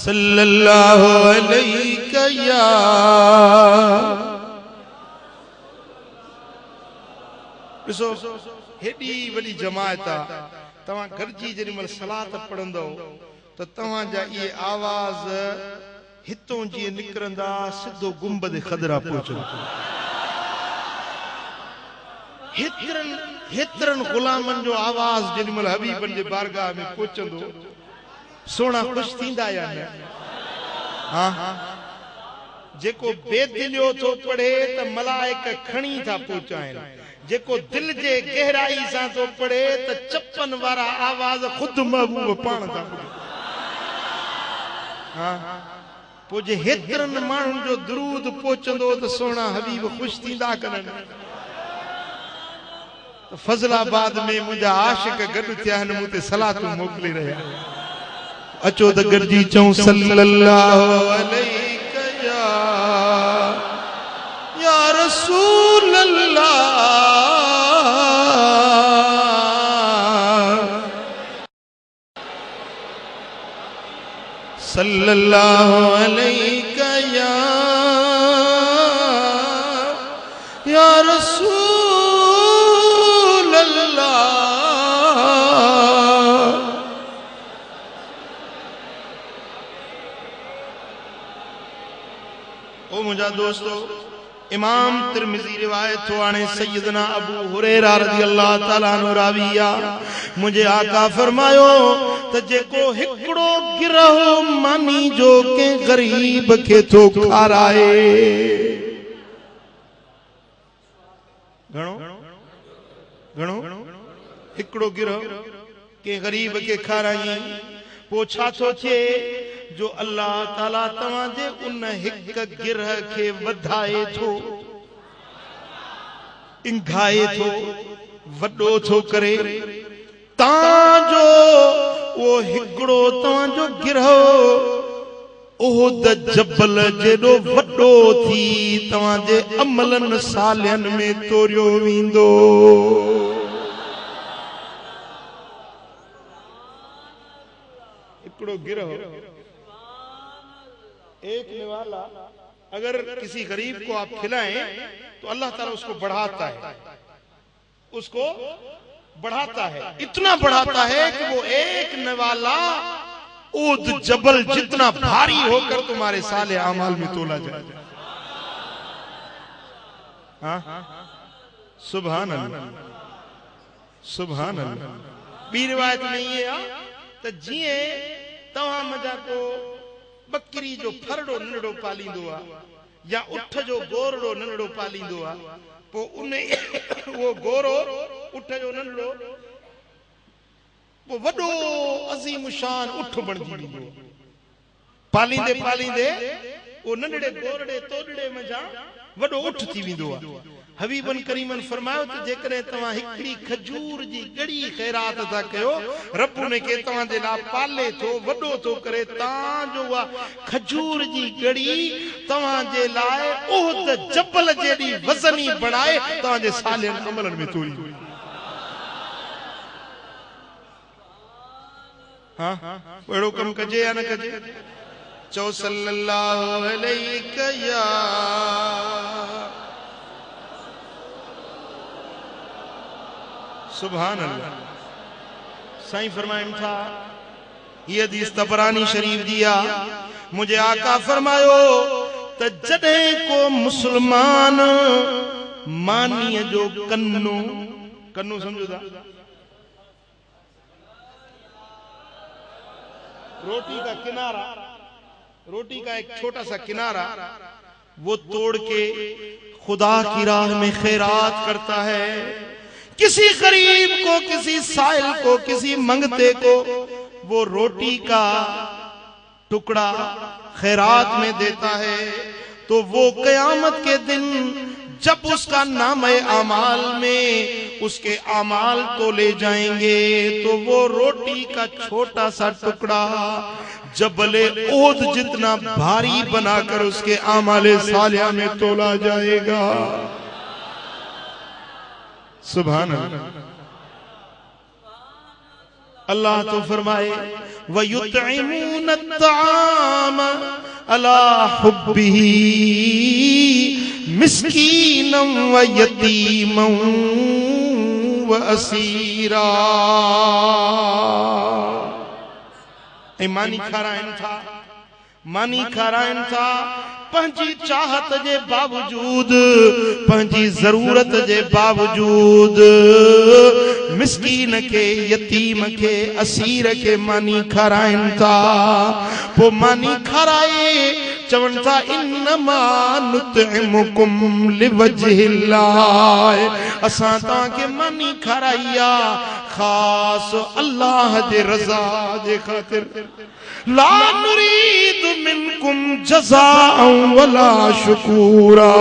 सल्लल्लाहु अलैहि या ॾिसो हेॾी वॾी जमात आहे। तव्हां गॾिजी जेॾीमहिल सलात पढ़ंदो त तव्हांजा इहे आवाज़ हितों जीअं निकिरंदा सिधो गुंबद ख़दरा पहुचंदा। हेतिरनि ग़ुलामनि जो आवाज़ जेॾीमहिल हबीबनि जे बारगाह में पहुचंदो सोना ख़ुशि थींदा या न? हाँ जेको बेदिलियो थो पढ़े त मलाइक खणी था पहुचाइनि, जेको दिल जे गहराई सां थो पढ़े त चपन वारा आवाज़ खुद महबूब पाण था ॿुधनि। हाँ पोइ जे हेतिरनि माण्हुनि जो दरूद पहुचंदो त सोना हबीब ख़ुशि थींदा कनि। फज़लाबाद में मुंहिंजा आशिक गॾु थिया आहिनि, मूं ते सलातूं मोकिले रहिया। अचो त गॾिजी चऊं सल्लल्लाहु अलैहि या रसूल अल्लाह। सल्लल्लाहु अलैहि या रसूल अल्लाह। ओ मुझा दोस्तों, इमाम तिरमिज़ी रिवायत तो आने सैयदना अबू हुरैरा रज़ियल्लाहु ताला अन्हु राविया मुझे आका फरमायो त जेको हिकड़ो गिरह मानी जो के गरीब के तो खाराए, घणो हिकड़ो गिरह के गरीब के खाराई पो छा थो थे जो अल्लाह ताला तव्हां जे उन हिक गिरह के वधाए थो, इंघाए थो, वडो थो करे ताजो वो हिकड़ो तव्हां जो गिरह ओहद जबल जेडो वडो थी तव्हां जे अमलन सालियन में तोरियो वेंदो। हिकड़ो गिरह एक निवाला अगर किसी गरीब को आप खिलाएं तो अल्लाह ताला उसको बढ़ाता है, उसको बढ़ाता है, इतना बढ़ाता है कि वो एक निवाला ऊद जबल जितना भारी होकर तुम्हारे साले अमाल में तोला जाए। हाँ सुभान अल्लाह सुभान अल्लाह। बी रिवायत में ये आ त जिए तव्हां मजा को बकरी जो फरड़ो नंढड़ो पालींदो आ या उठ जो गोरड़ो नंढड़ो पालींदो आ पो उन्हें वो गोरो उठ जो नंढड़ो वो वडो अजीम शान उठ बणजी वेंदो। पालींदे पालींदे वो नंढड़े गोरड़े तोड़ड़े मजा वडो उठ थी वेंदो आ। हबीबन करीमन फरमायो त जेकरे तव्हां हिकड़ी खजूर जी गड़ी खैरात था कयो रब ने के तव्हां जे ला पाले थो वडो थो करे तां जो वा खजूर जी गड़ी तव्हां जे लाए ओहद जबल जेडी वजनी बनाए तव्हां जे सालियन अमलन में तोरी। हाँ अहिड़ो कम कजे या न कजे? चओ सल्लल्लाहु अलैहि या सुभान अल्लाह। साईं फरमाइन था ये हदीस तबरानी शरीफ दिया मुझे आका फरमायो त जडे को मुसलमान मानी जो कन्नू कन्नू समझो था रोटी का किनारा, रोटी का एक छोटा सा किनारा वो तोड़ के खुदा की राह में खैरात करता है, किसी गरीब को, किसी साइल को, किसी मंगते को वो रोटी का टुकड़ा खैरात में देता है तो वो कयामत के दिन जब उसका नामे अमाल में उसके अमाल तो ले जाएंगे तो वो रोटी का छोटा सा टुकड़ा जबले ओहद जितना भारी बनाकर उसके अमाले सालिया में तोला जाएगा। सुभान अल्लाह। अल्लाह तो फरमाए वयुतइमून अत्ताम अला हुब्बिही मिस्कीनम व यतीमम व असीरा। मानी खाराइन था, मानी खाराइन था पंहिंजी चाहत जे बावजूद, पंहिंजी ज़रूरत जे बावजूद मिस्कीन के, यतीम के, असीर के मानी खाराइन था। पो मानी खाराए चवनि था इन्नमा नुतइमुकुम लिवजहिल्लाह, असां तव्हांखे मानी खाराई आहे ख़ास अल्लाह जे रज़ा जे ख़ातिर। ला नुरीदु मिनकुम जज़ाअन वला शुकूरा,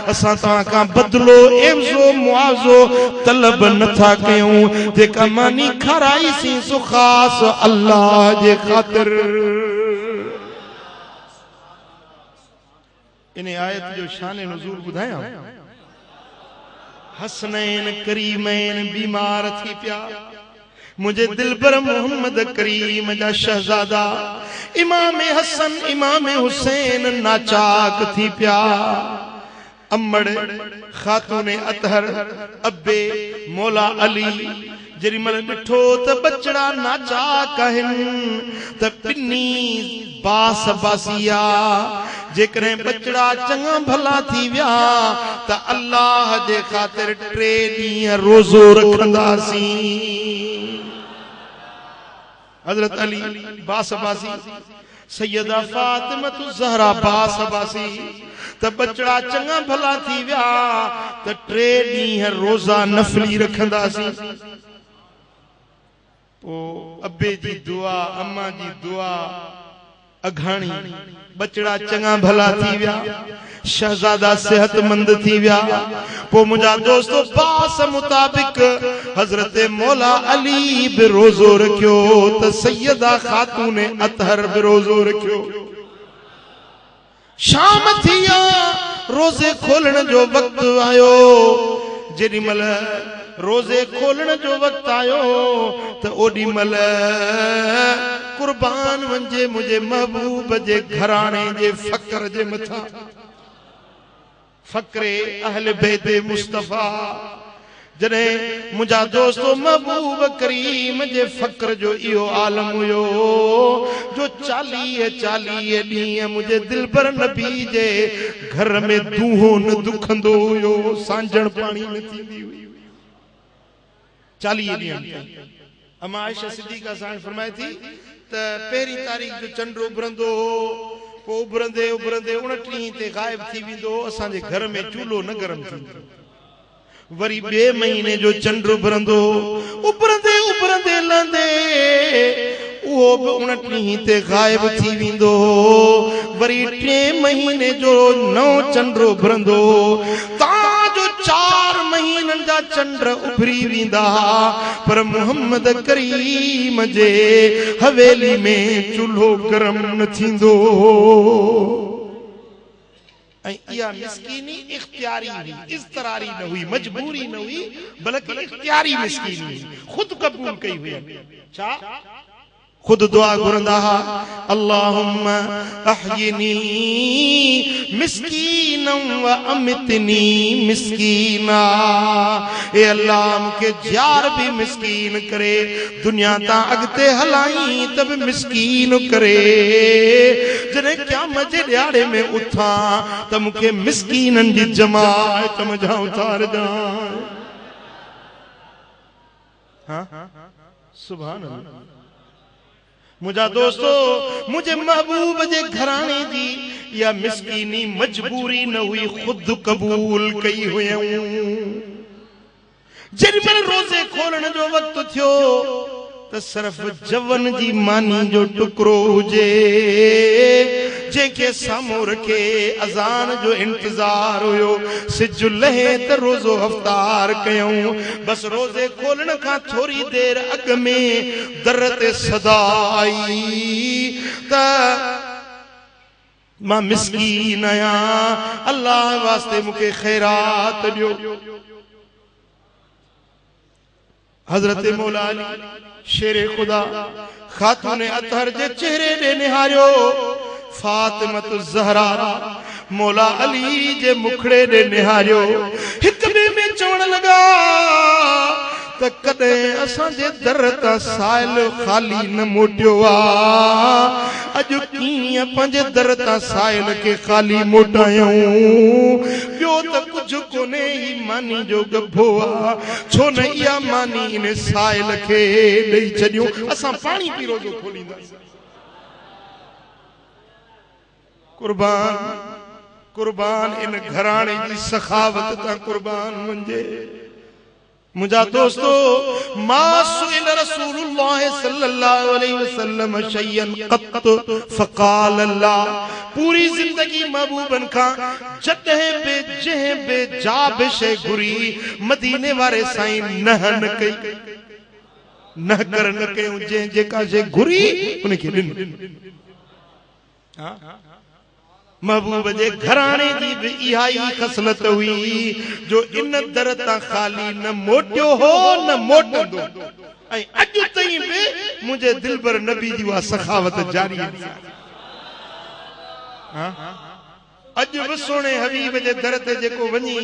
असां तव्हां खां बदलो एवज़ो मुआवज़ो तलब नथा कयूं, जेका मानी खाराईसीं सो ख़ास अल्लाह जे ख़ातिर। इन आयत जो शान नुज़ूल ॿुधायां। हसनैन करीमैन बीमार थी पिया, मुझे दिलबर मोहम्मद करीम जा शहजादा इमाम हसन इमाम हुसैन नाचाक थी पिया। अम्मड़ खातून अतहर अब्बे मौला अली जरी मल ॾिठो त बचड़ा नाचाक आहिनि त पिनी बास बासिया, जेकॾहिं बचड़ा चङा भला थी विया त अल्लाह जे ख़ातिर 3 ॾींहं रोज़ो रखंदासीं। हजरत अली बासबासी, सैयदा फातिमा ज़हरा बासबासी, त बचड़ा चङा भला थी विया त 3 ॾींहं रोज़ा नफली रखंदासीं। पोइ अब्बे जी दुआ, अम्मा जी दुआ अघाणी, बचड़ा चङा भला थी विया, शहजादा सेहतमंद थी विया। पो मुंहिंजा दोस्तों बास मुताबिक हजरत मौला अली बि रोज़ो रखियो त सैयदा खातून अतहर बि रोज़ो रखियो। शाम थी विया, रोज़े खोलण जो वक्त आयो। जेॾी महिल रोज़े खोलण जो वक्त आयो त ओॾी महिल कुर्बान वञे मुझे महबूब जे घराणे जे फ़क्र जे मथां, फ़क्रे अहल बैत मुस्तफ़ा। जॾहिं मुंहिंजा दोस्तों महबूब करीम जे फ़क्र जो इहो आलम हुयो जो 40 ॾींहं मुंहिंजे दिलबर नबी जे घर में दूहो न दुखंदो हुयो, सांझण पाणी न थींदी हुई 40 ॾींहं। अम्मा आयशा सिद्दीक़ा साईं फरमाए थी त पहिरीं तारीख़ जो चंड उभरंदो हो, पोइ उभरंदे उभरंदे 29 ते गायब थी वेंदो, असांजे घर में चूल्हो न गरम थींदो। वरी 2 महीने जो चंड उभरंदो, उभरंदे उभरंदे लंदे उहो बि 29 ते गायब थी वेंदो। वरी 3 महीने जो नओं चंड उभरंदो, तव्हांजो 4 महीननि जा चंड उभरी वेंदा, पर मोहम्मद करीम जे हवेली में चूल्हो गरम न थींदो। इया मिस्कीनी इख्तियारी हुई, इज़्तिरारी न हुई, मजबूरी न हुई, बल्कि इख्तियारी मिस्कीनी हुई, खुद कबूल कई हुई। छा खुद दुआ घुरंदा हा, अल्लाहुम्मा अहयिनी मिस्कीनम व अमितनी मिस्कीना। ए अल्लाह मूंखे जार भी मिस्कीन करे, दुनिया तां अॻिते हलाई त बि मिस्कीन करे। जॾहिं क़यामत जे ॾियारे में उथां त मूंखे मिस्कीननि जी जमात मझां उतारजांइ। हाँ सुभान अल्लाह। मुझा दोस्तों मुझे महबूब जे घराने जी या मिस्कीनी मजबूरी न हुई, खुद कबूल कई हुयूं। जेॾीमहिल रोज़े खोलण जो वक्त थियो त सिर्फ जवन जी मानी जो टुकड़ो हुजे, जंहिंखे साम्हूं रखे अज़ान जो इंतजार हुयो, सिज लहे त रोज़ो हफ़्तार कयूं। बस रोज़े खोलण खां थोरी देर अॻ में दर ते सदा आई त मां मिस्कीन आहियां, अल्लाह वास्ते मूंखे ख़ैरात ॾियो। हजरत मौला अली शेरे खुदा खातून अतहर जे चेहरे दे निहारियो फातिमत ज़हरा मौला अली जे मुखड़े दे निहारियो हिक बे में चवण लगा त कदे असां जे दर ता साइल खाली न मोटियो आ अज कीअं पंहिंजे दर ता साइल के खाली मोटायूं ॿियो त कुझु कोने ई मानी जो गभो आ छो न इहा मानी इन साइल खे ॾेई छॾियूं असां पाणी पी रोज़ो खोलींदासीं कुर्बान कुर्बान इन घराणे जी सखावत ता कुर्बान मुंहिंजे मुझा दोस्तों मासुइल रसूलुल्लाह सल्लल्लाहु अलैहि वसल्लम शय्यन क़त फ़क़ाल अल्लाह पूरी जिंदगी महबूबन खां जॾहिं बे जाब शे घुरी मदीने वारे साईं न कई न कर न कयूं जंहिं जेका शे घुरी उनखे ॾिन महबूब जे घराणे जी भी इहा ही खसलत हुई जो इन दर ता खाली न मोटियो हो न मोटंदो ऐं अॼु ताईं भी मुझे दिलबर नबी जी वा सखावत जारी है अॼु भी सोने हबीब जे दर ते जेको वञी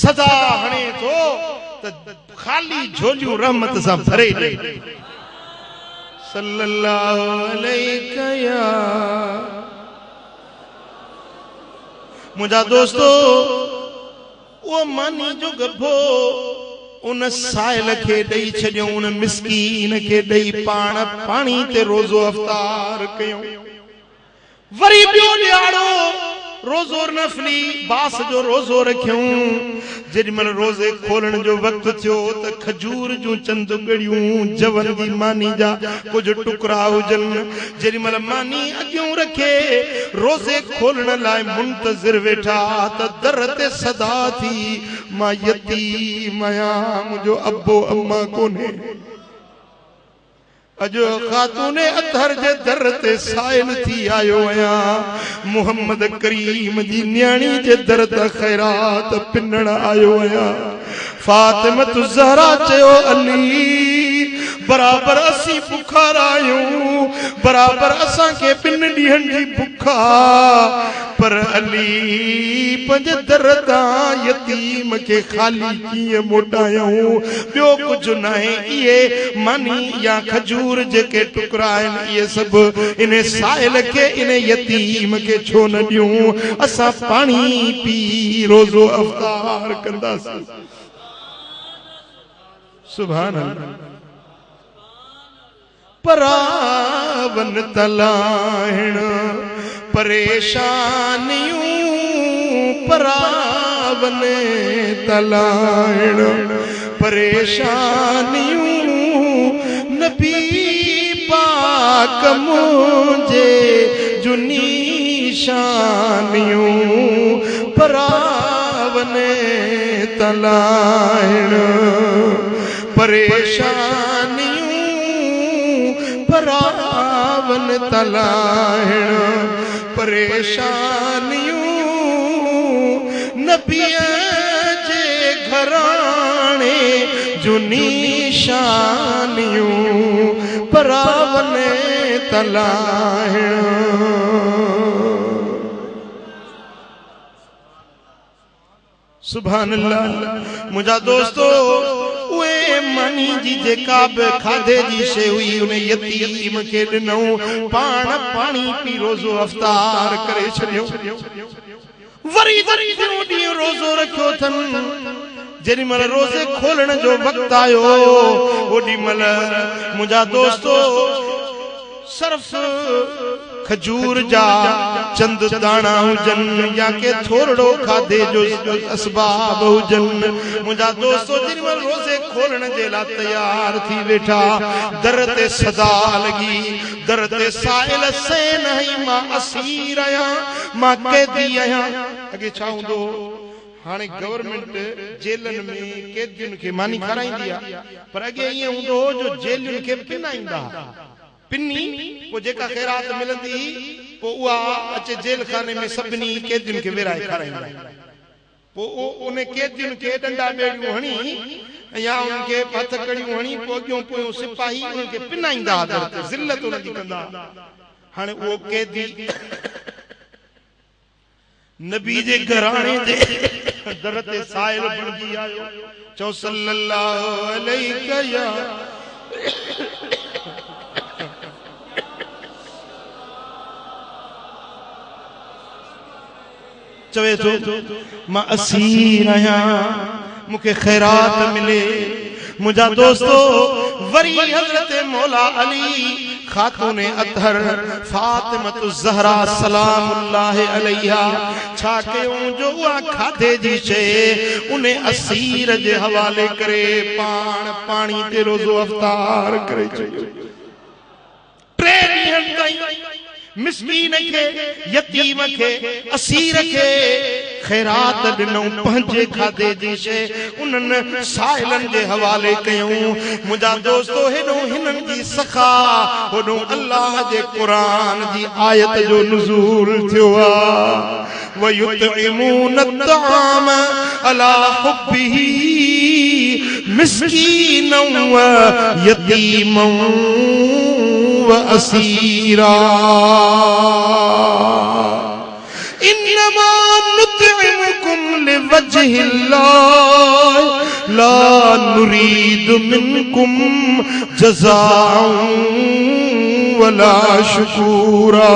सदा हणे थो त खाली झोलियूं रहमत सां भरे ॾे सल्लल्लाहु अलैहि या मुझा दोस्तों वो मानी जो गभो उन साइल के ॾेई छॾियो उन मिस्कीन के ॾेई पाण पानी ते रोज़ो अफ्तार कयो वरी ॿियो ॾियारो रोज़ो नफली बास जो रोज़ो रखियूं जेॾीमहिल रोज़े खोलण जो वक़्तु थियो त खजूर जूं चंद ॻड़ियूं जवन जी मानी जा कुछ टुकड़ा हुजनि जेॾीमहिल मानी अॻियूं रखे रोज़े खोलण लाइ मुंतज़िर वेठा त दर ते सदा थी मां यतीम आहियां मुंहिंजो अब्बो अम्मा कोन्हे अजो खातून अतहर जे दर ते साइल थी आयो आहियां मोहम्मद करीम जी न्याणी जे दर ते खैरात पिनण आयो आहियां फातिमत ज़हरा चयो अली बराबर असी बुखार आयूं बराबर असां के पिन ॾींहंनि जी बुखा पर अली पंज दर ता यतीम के खाली कीअं मोटायूं ॿियो कुझु न आहे इहे मानी या खजूर जेके टुकड़ा आहिनि इहे सभु इन साइल के इन यतीम के छो न ॾियूं असां पाणी पी रोज़ो अफ्तार कंदासीं सुभान अल्लाह परावन तलाहिण परेशानियूं परावन तलाहिण परेशानियूं नबी पाक मुझे जुनी शानियूं परावन तलाहिण परेशानियूं परावन तलाहिण परेशानियूं नबीअ जे घराणे जुनी शानियूं परावन तलाहिण सुभान अल्लाह मुझा दोस्तों उए मानी जी जेका बि खाधे जी शे हुई उन यतीम के ॾिनऊं पाण पाणी पी रोज़ो अफ्तार करे छॾियो वरी टियों ॾींहुं रोज़ो रखियो अथनि जेॾीमहिल रोज़े खोलण जो वक़्तु आयो ओॾीमहिल मुंहिंजा दोस्तो सिर्फ खजूर जा चंद दाना हुजन या के थोड़ो खाधे जो असबाब हुजन मुझा दोस्तों जेॾीमहिल रोज़े खोलण जे लाइ तैयार थी वेठा दर ते सदा लगी दर ते साइल से नहीं मां असीर आहियां मां कैदी आहियां अॻे छा हूंदो हाणे गवर्नमेंट जेलन में कैदियुनि खे मानी खाराईंदी आहे पर अॻे ईअं हूंदो हो जो जेलियुनि खे पिनाईंदा पिनी वो जेका खैरात मिलंदी पो उहा अचे जेल खाने में सभिनी कैदियुनि खे विराए खाराईंदा पो उन कैदियुनि खे डंडा ॿेड़ियूं हणी या उनके हथ कड़ियूं हणी पोगियूं पोयूं सिपाही उनके पिनाईंदा दर ते ज़िल्लत उनकी कंदा हाणे वो कैदी नबी जे घराणे जे दर ते साइल बणजी आयो चो सल्लल्लाहु अलैहि या चवे तो मां असीर आया मुके खैरात मिले मुझा दोस्तों वरी हजरत मौला अली खातूने अतहर फातिमतु ज़हरा सलामुल्लाह अलैहा छा कयूं जो उहा खाधे जी शइ उन्हें असीर जे हवाले करे पाण पानी ते रोज़ो अफ्तार करे चयो टे ॾींहंनि ताईं मिस्कीन के यतीम के असीर के खैरात दिनों पंजे खादे जी शे उनन साइलन जे हवाले कयूं मुझा दोस्तों हेडो हिनन जी सखा होडो अल्लाह जे कुरान जी आयत जो नुज़ूल थियो आ व युतइमून अत्ताम अला हुब्बिही मिस्कीनन व यतीमन व असीरा इन्नमा नुतइमुकुम लिवज्हिल्लाह ला नुरीदु मिनकुम जज़ाअन वला शुकूरा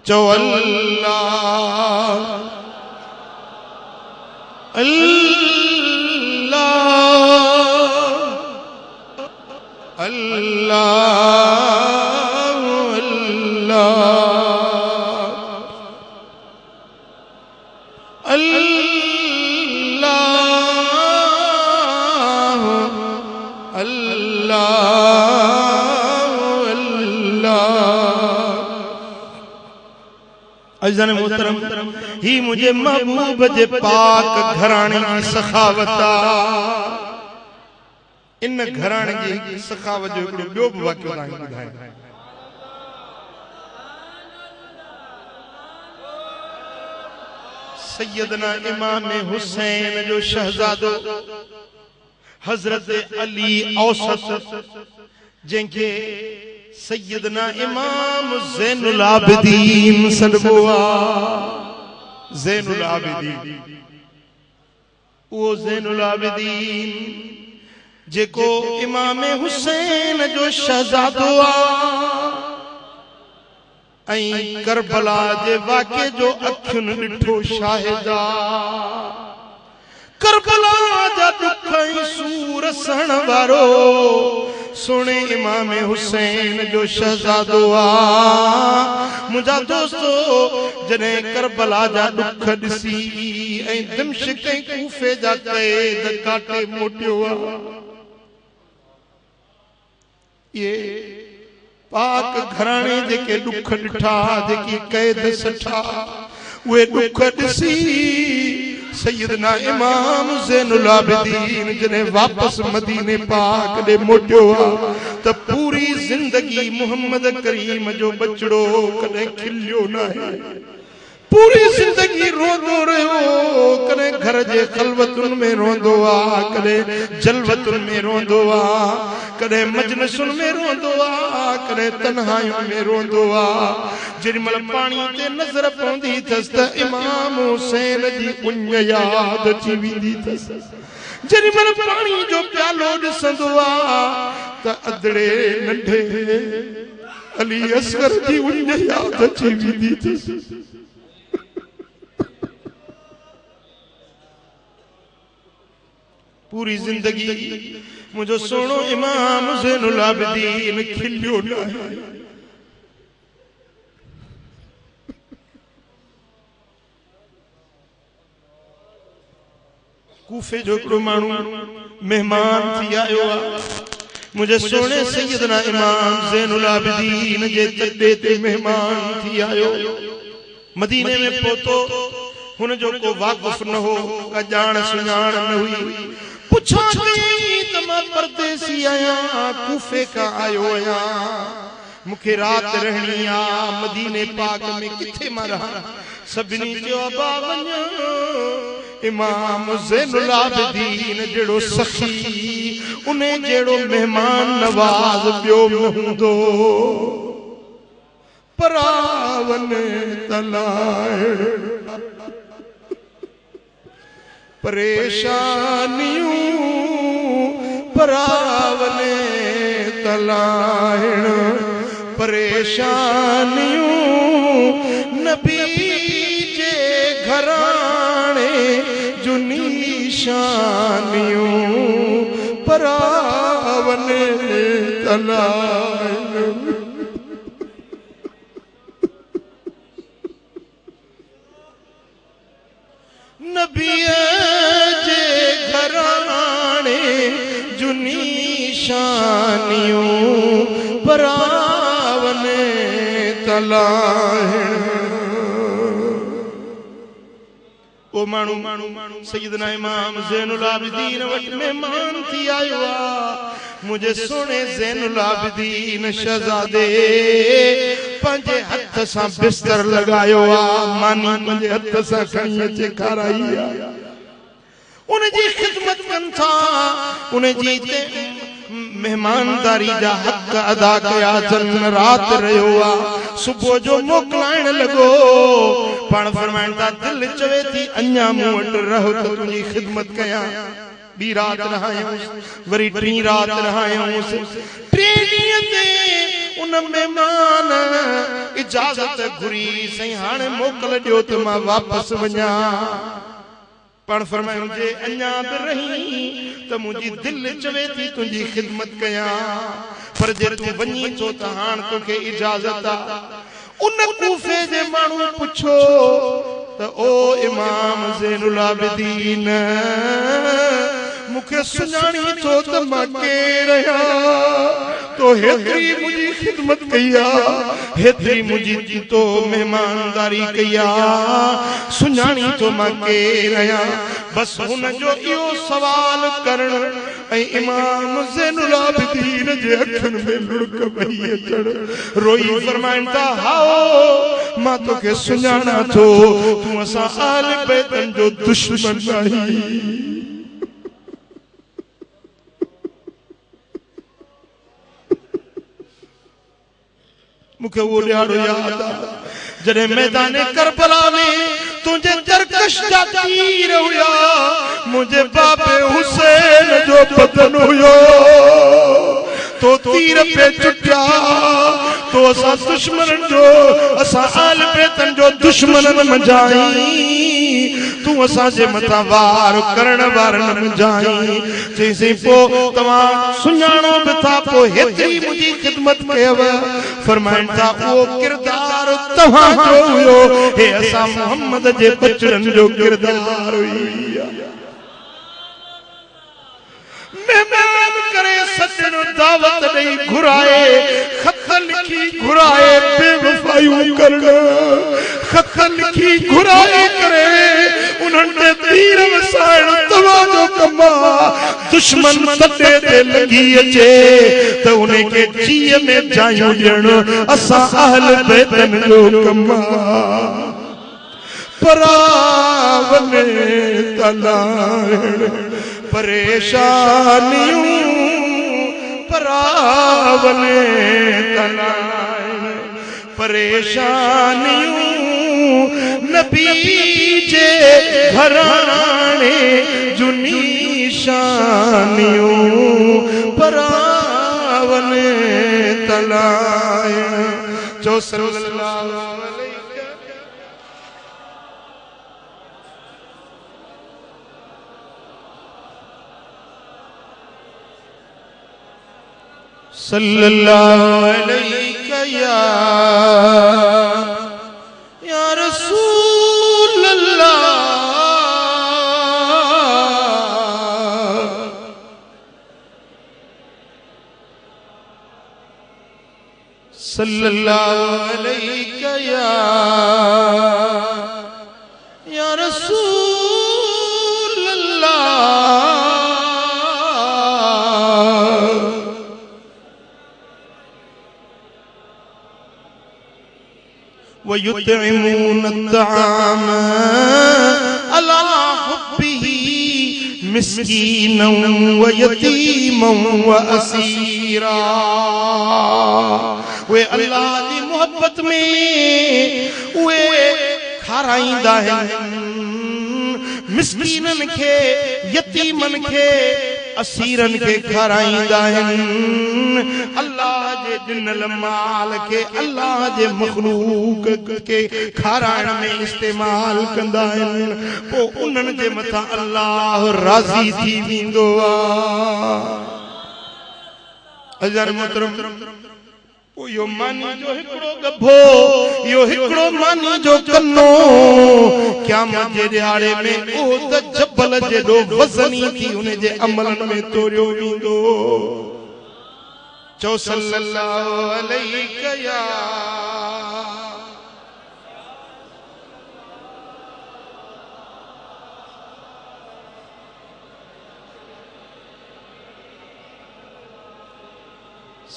चो अल्लाह अल्लाह अल्लाह अल्लाह अल्लाह अज़ीज़ान मोहतरम ही मुझे महबूब जे पाक घराणे की सखावता इन घराणे जी सखावत जो हिकिड़ो ॿियो बि वाक़ियो तव्हांखे ॿुधायां सैयदना इमाम हुसैन जो शहजादो हजरत अली औसत जंहिंखे सैयदना इमाम ज़ैनुल आबिदीन सॾिबो आहे ज़ैनुल आबिदीन वो ज़ैनुल आबिदीन जेको इमाम हुसैन जो शहजादो आई करबला जे वाक़े जो अखियुनि ॾिठो शाहिदा करबला जा दुख ऐं सूर सहण वारो सुणे इमाम हुसैन जो शहजादो मुझा दोस्तो जॾहिं करबला जा दुख ॾिसी ऐं दिमश्क ऐं कूफे जा क़ैद काटे मोटियो ये पाक घराणे जेके दुख ॾिठा जेकी कैद सठा उहे दुख ॾिसी सैयदना इमाम ज़ैनुल आबिदीन जने वापस मदीने पाक दे मोटियो त पूरी जिंदगी मोहम्मद करीम जो बचड़ो कदे खिलियो न है पूरी जिंदगी रोंदो रहो कदे घर जे खलवतुन में रोंदो आ कदे जलवतुन में रोंदो आ कदे मजलिसुन में रोंदो आ कदे तन्हायुन में रोंदो आ जेमल पानी ते नजर पवंदी थस त इमाम हुसैन जी उन याद अची वेंदी थस जेमल पानी जो प्यालो ॾिसंदो आ त अदड़े नंढे अली असगर जी उन याद अची वेंदी थस पूरी जिंदगी मुझो सोनो इमाम ज़ैनुल आबिदीन खिलियो न कूफे जो हिकिड़ो माण्हू मेहमान थी आयो आहे मुझे सोने सैयदना इमाम ज़ैनुल आबिदीन जे चड्डे ते मेहमान थी आयो मदीने में पहुतो हुन जो को वाक़ुफ़ न हो का जान सुञाण न हुई पुछा कई त मां परदेसी आया कूफे का आयो आया मुखे रात रहनी आ मदीने पाक में किथे मां रहा सभिनी जो अबा वञ इमाम ज़ैनुल आबिदीन जड़ो सखी उन्हें जड़ो मेहमान नवाज पियो हूंदो परावन तलाइण परेशानियों परावन तलाइण परेशानियों नबी जे घराने जो निशानियों परावन तलाइण नबी जे घराने जो निशानियों परावन तलाइण ओ मानू सैयदना इमाम ज़ैनुल आबिदीन वट मेहमान थी आयो मुझे सोने ज़ैनुल आबिदीन शहज़ादे पंजे हथ सां बिस्तर लगायो मानी पंजे हथ सां खणी अचे खाराई उन जी खिदमत कन था उन जी मेहमानदारी जा हक अदा कया जन रात रहो सुबह जो मोकलाइण लगो पण फरमाइण ता दिल चवे थी अन्या मूं वट रहो तो तुझी खिदमत कया बी रात रहायूं वरी टी रात रहायूं टे ॾींहं ते उन मेहमान इजाजत घुरी सही हाणे मोकल ॾियो त मां वापस वञा पण फरमायो जे अन्या बि रही त मुंहिंजी दिल चवे थी तुंहिंजी खिदमत कया पर जे तूं वञी थो त हाण तोखे इजाजत आ उन कूफे जे माण्हू पुछो त ओ इमाम ज़ैनुल आबिदीन मुखे सुञाणी थो त मां केरु आहियां तो हेतरी मुंहिंजी खिदमत कई हेतरी मुंहिंजी तो मेहमानदारी कई सुञाणी थो मां केरु आहियां बस हुन जो इहो सवाल करण ऐं इमाम ज़ैनुल आबिदीन जे अखियुनि में लुड़क पई अचण रोई फरमाइण था हाओ मां तोखे सुञाणा थो तूं असां आल बैतन जो दुश्मन आहीं मुखे वो ॾियारो याद जॾहिं मैदान करबला में तुंहिंजे तरकश जा तीर हुया मुंहिंजे बाबे हुसैन जो बदन हुयो तो तीर पे चुटिया तो असां दुश्मन जो असां आल बैतन जो दुश्मन मंझाई तू असां जे मथा वार करण वारन मंझाई चईसि पो तव्हां सुञाणो बि था पो हेतरी मुंहिंजी खिदमत कयव फरमाइण था उहो किरदार तव्हां जो हुयो हे असां मोहम्मद जे बचड़नि जो किरदार हुई मेहमान करे सजन दावत ॾेई घुराए खत लिखी घुराए बेवफायूं करण खत लिखी घुराए करे उन्हनि ते तीर वसाइण तव्हां जो कम दुश्मन सटे ते लगी अचे त उन खे जीअ में जायूं ॾियण असां अहल बैतन जो कम परावन तलाइण परेशानियों परावन तलाइण परेशानियों नबी जे घराने जो निशानियों परावन तलाइण जो सल्लल्लाहु अलैहि सल्लल्लाहु अलैहि या रसूल अल्लाह सल्लल्लाहु अलैहि या रसूल अल्लाह वयुतइमून अत्ताम अला हुब्ब मिस्कीनन व यतीमन व असीरा। वे अल्लाह की मोहब्बत में वे खाराईंदा आहिनि मिस्कीनन के, यतीमन के, असीरन के खाराईंदा आहिनि। अल्लाह जे ॾिनल माल के अल्लाह जे मखलूक के खाराइण में इस्तेमाल कंदा आहिनि। पोइ उन्हनि जे मथां अल्लाह राज़ी थी वेंदो आहे। अज़र मोहतरम, यो मानी जो हिकड़ो गभो, यो हिकड़ो मानी जो कन्नो, क़यामत जे ॾियारे में ओ त जबल जेॾो वज़नी थी उन जे अमलन में तोड़ियो वेंदो। चओ सल्लल्लाहु अलैहि या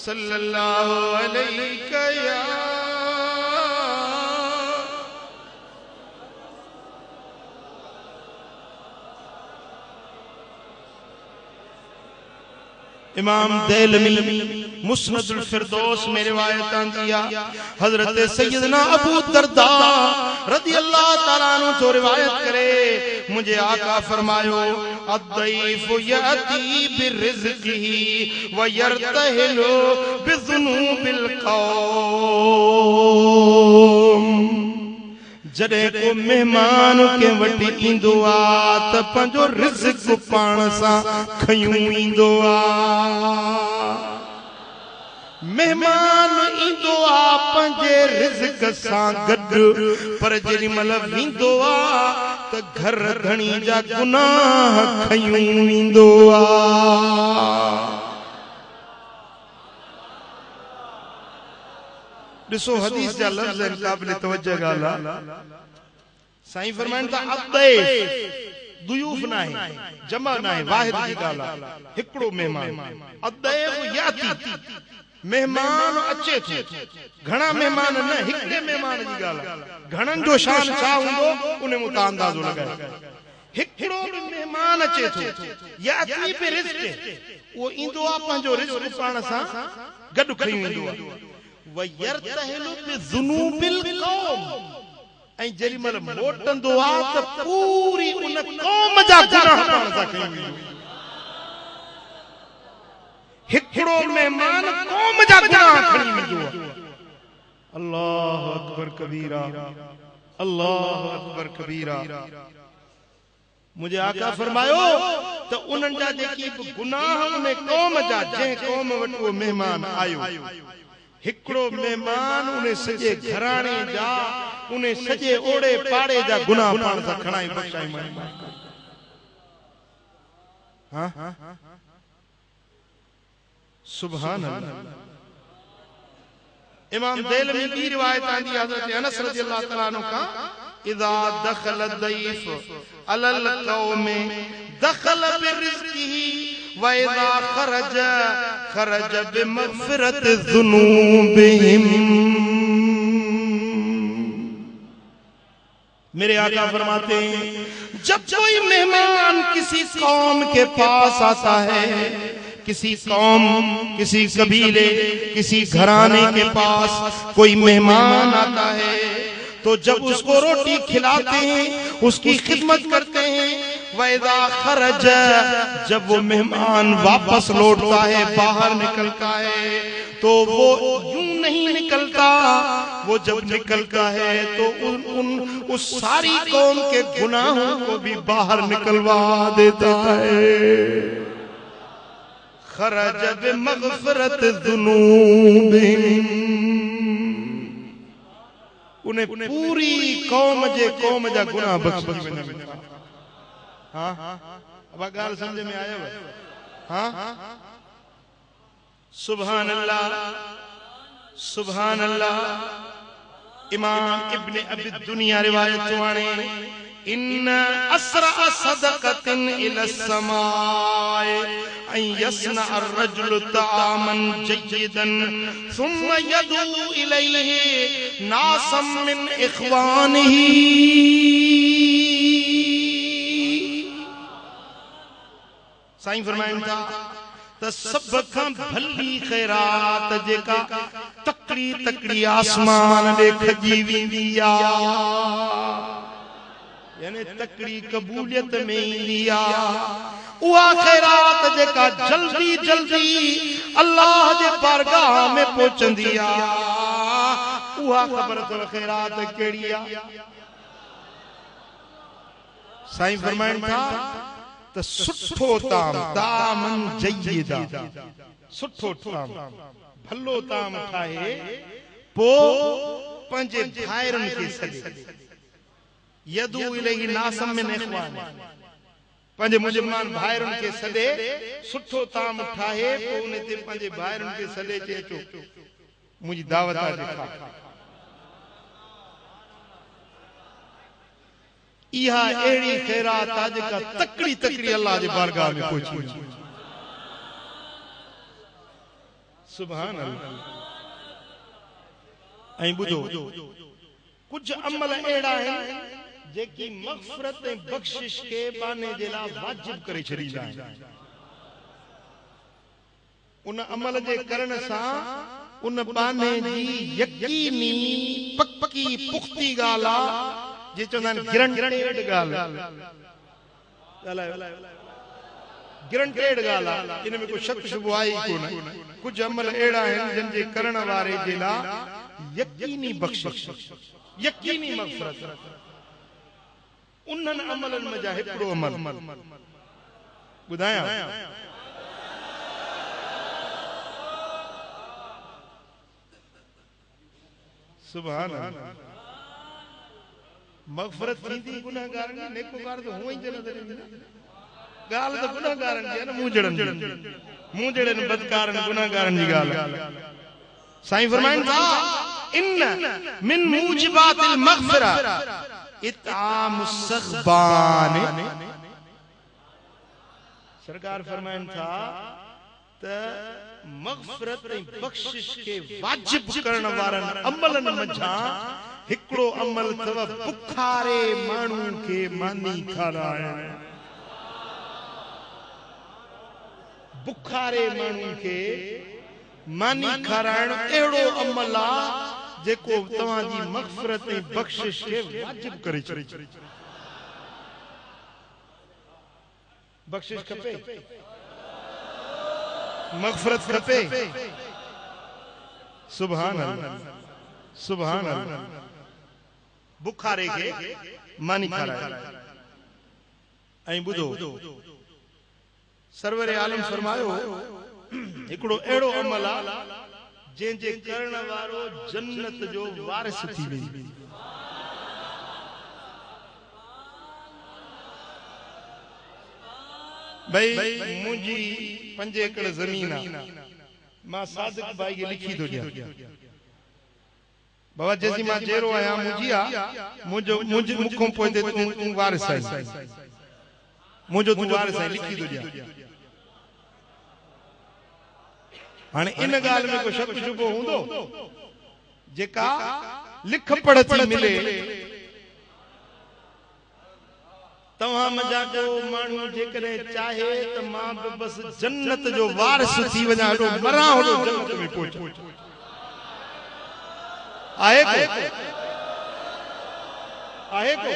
सल्लल्लाहु अलैहि या इमाम देलमी मुस्नदुल फिरदौस में रिवायत आंदी है। हजरत सैयदना अबू दरदा रज़ी अल्लाह ताला अन्हु तो रिवायत करे, मुझे आका फरमायो अद्दईफु याती बिरिज़्क़िही व यरतहिलु बिज़ुनूबिल क़ौम। जॾहिं को मेहमान के वटि ईंदो आ त पंहिंजो रिज़्क़ पाण सां खयूं ईंदो आ। मेहमान ईंदो आ पंहिंजे रिज़्क़ सां गॾु, पर जेॾी महिल वेंदो आ त घर घणी जा गुनाह खयूं ईंदो आ। ॾिसो हदीस जा लफ़्ज़ आहिनि क़ाबिल तवज्जो ॻाल्हि आहे। साईं फरमाइनि था अद्दैफ दुयूफ न आहे, जमा न आहे, वाहिद जी ॻाल्हि आहे। हिकिड़ो मेहमान अद्दैफ याती, मेहमान अचे थो, घणा मेहमान न, हिकिड़े मेहमान जी ॻाल्हि आहे। घणनि जो शान छा हूंदो उन मुताबिक़ अंदाज़ो लॻाए। हिकिड़ो मेहमान अचे थो याती पे रिज़्क़, उहो ईंदो आहे पंहिंजो रिज़्क़ पाण सां गॾु खणी ईंदो आहे। वयरतहिलु बिज़ुनूबिल क़ौम, ऐं जेॾी महिल मोटंदो आहे त पूरी उन क़ौम जा गुनाह पाण सां खणी वेंदो। हिकिड़ो मेहमान क़ौम जा गुनाह खणी वेंदो आहे। अल्लाहु अकबर कबीरा, अल्लाहु अकबर कबीरा। मुझे आका फरमायो त उन्हनि जा जेकी गुनाह उन क़ौम जा, जंहिं क़ौम वटि उहो मेहमान आयो, हिकिड़ो मेहमान उन सॼे घराणे जा, उन सॼे ओड़े पाड़े जा गुनाह पाण सां खणाई बख़्शाई। हाँ सुभान अल्लाह। इमाम देलवी की रिवायत आंदी हज़रत अनस रज़ियल्लाहु तआला अन्हु का, इज़ा दखल दैफ अलल कौम दखल बिरिज़्क़िही व इज़ा खरज खरज बिमग़फ़िरत ज़ुनूबिहिम। मेरे आका फरमाते हैं, जब कोई मेहमान किसी कौम के पास आता है, किसी कौम, किसी कबीले, किसी घराने के पास कोई मेहमान आता है, तो जब उसको रोटी खिलाते हैं, उसकी खिदमत करते हैं। वैदा खरज, जब वो मेहमान वापस लौटता है, बाहर निकलता है, तो वो यूं नहीं निकलता, वो जब निकलता है तो उस सारी कौम के गुनाहों को भी बाहर निकलवा देता है। खरज बिमग़फ़िरत ज़ुनूबिहिम, उन्हें पूरी कौम जा गुनाह बख्श वेंदा। हाँ अब ॻाल्हि समझ में आयो? हाँ सुभान अल्लाह, सुभान अल्लाह। इमाम इब्न अबी दुनिया रिवायत वाणे, इन अस्रा सदक़तिन इला समाए अन यसना अर्रजुल तामन जय्यदन सुम्मा यदू इलैहि नासम मिन इख्वानिही। साईं फरमाइनि था त सब खां भली ख़ैरात जेका तकड़ी तकड़ी आसमान ॾे खजी वेंदी आ, यानी तकड़ी कबूलियत में ईंदी आ, उहा ख़ैरात जेका जल्दी जल्दी अल्लाह जे बारगाह में पहुचंदी आ, उहा ख़बर अथव ख़ैरात कहिड़ी आ। साईं फरमाइनि था त सुठो ताम तामन जय्यदा, सुठो ताम भलो ताम ठाहे पो पंहिंजे भाइरनि खे सॾे, यदू इलैहि नासम मिन इख़वान, पंहिंजे मुस्लमान भाइरनि खे सॾे, सुठो ताम ठाहे पो उन ते पंहिंजे भाइरनि खे सॾे चए अचो मुंहिंजी दावत आहे खा। इहा अहिड़ी ख़ैरात आहे जेका तकड़ी तकड़ी अल्लाह जे बारगाह में पहुची। सुभान अल्लाह। ऐं ॿुधो कुछ अमल अहिड़ा आहिनि जेकी मग़फ़िरत ऐं बख़्शिश के बाने जे लाइ वाजिब करे छॾींदा आहिनि। उन अमल जे करण सां उन बाने जी यकीनी पक्की पुख्ती ॻाल्हि आहे, जे चवंदा आहिनि गारंटेड ॻाल्हि, गारंटेड ॻाल्हि आहे, इन में कोई शक शुबो आहे ई कोन। कुछ अमल अहिड़ा आहिनि जिन जे करण वारे जे लाइ यकीनी बख़्शिश, यकीनी मग़फ़िरत, उन्हनि अमलनि में जा हिकिड़ो अमल ॿुधायां। सुभान अल्लाह। मग़फ़िरत थींदी गुनाहगारनि जी, नेकोकार तो हुअं ई जन्नत वेंदी न। ॻाल्हि त गुनाहगारनि जी आहे न, मूं जहिड़नि बदकारनि गुनाहगारनि जी ॻाल्हि आहे। साईं फरमाइनि था इन मिन मूजिबातिल मग़फ़िरा इत्आमुस सग़बान, सरकार फरमाइनि था त मग़फ़िरत ऐं बख़्शिश के वाजिब करण वारनि अमलनि मंझां हिकिड़ो अमल अथव बुखारे माण्हू खे मानी खाराइण। बुखारे माण्हू खे मानी खाराइण अहिड़ो अमल आहे जेको तव्हांजी मग़फ़िरत ऐं बख़्शिश खे वाजिब करे छॾे। बख़्शिश खपे, मग़फ़िरत खपे। सुभान अल्लाह, सुभान अल्लाह। बुखारे खे मानी खाराए। ऐं ॿुधो सरवर आलम फरमायो हिकिड़ो अहिड़ो अमल आहे जंहिंजे करण वारो जन्नत जो वारिस थी वेंदो। भाई मुंहिंजी 5 एकड़ ज़मीन आहे, मां सादिक भाई खे लिखी थो ॾियां, बाबा जैसी मां जेरो आहियां, मुंहिंजी आहे, मुंहिंजो मुखों पोइ तूं वारिस आहीं, मुंहिंजो तूं वारिस आहीं, लिखी थो ॾियां। हाणे इन ॻाल्हि में को शक शुबो हूंदो? जेका लिख पढ़ थी मिले, तव्हां मजा को माण्हू जेकॾहिं चाहे त मां बि बसि जन्नत जो वारिस थी वञा, हेॾो मरां होॾो जन्नत में पहुचां, आहे को? आहे को?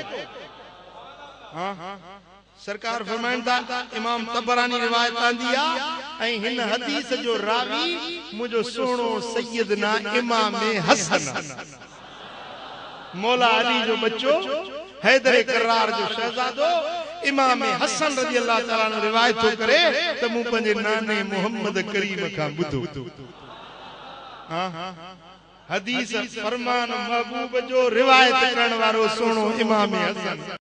हाँ, सरकार फरमाइनि था, इमाम तबरानी रिवायत आंदी आहे ऐं हिन हदीस जो रावी मुंहिंजो सुहिणो सैयदना इमाम हसन, मौला अली जो बच्चो, हैदर करार जो शहजादो इमाम हसन रज़ी अल्लाह ताला ने रिवायत थो करे त मूं पंहिंजे नाने मोहम्मद करीम खां ॿुधो। हदीस फरमान महबूब जो रिवायत करण वारो सुहिणो इमाम हसन।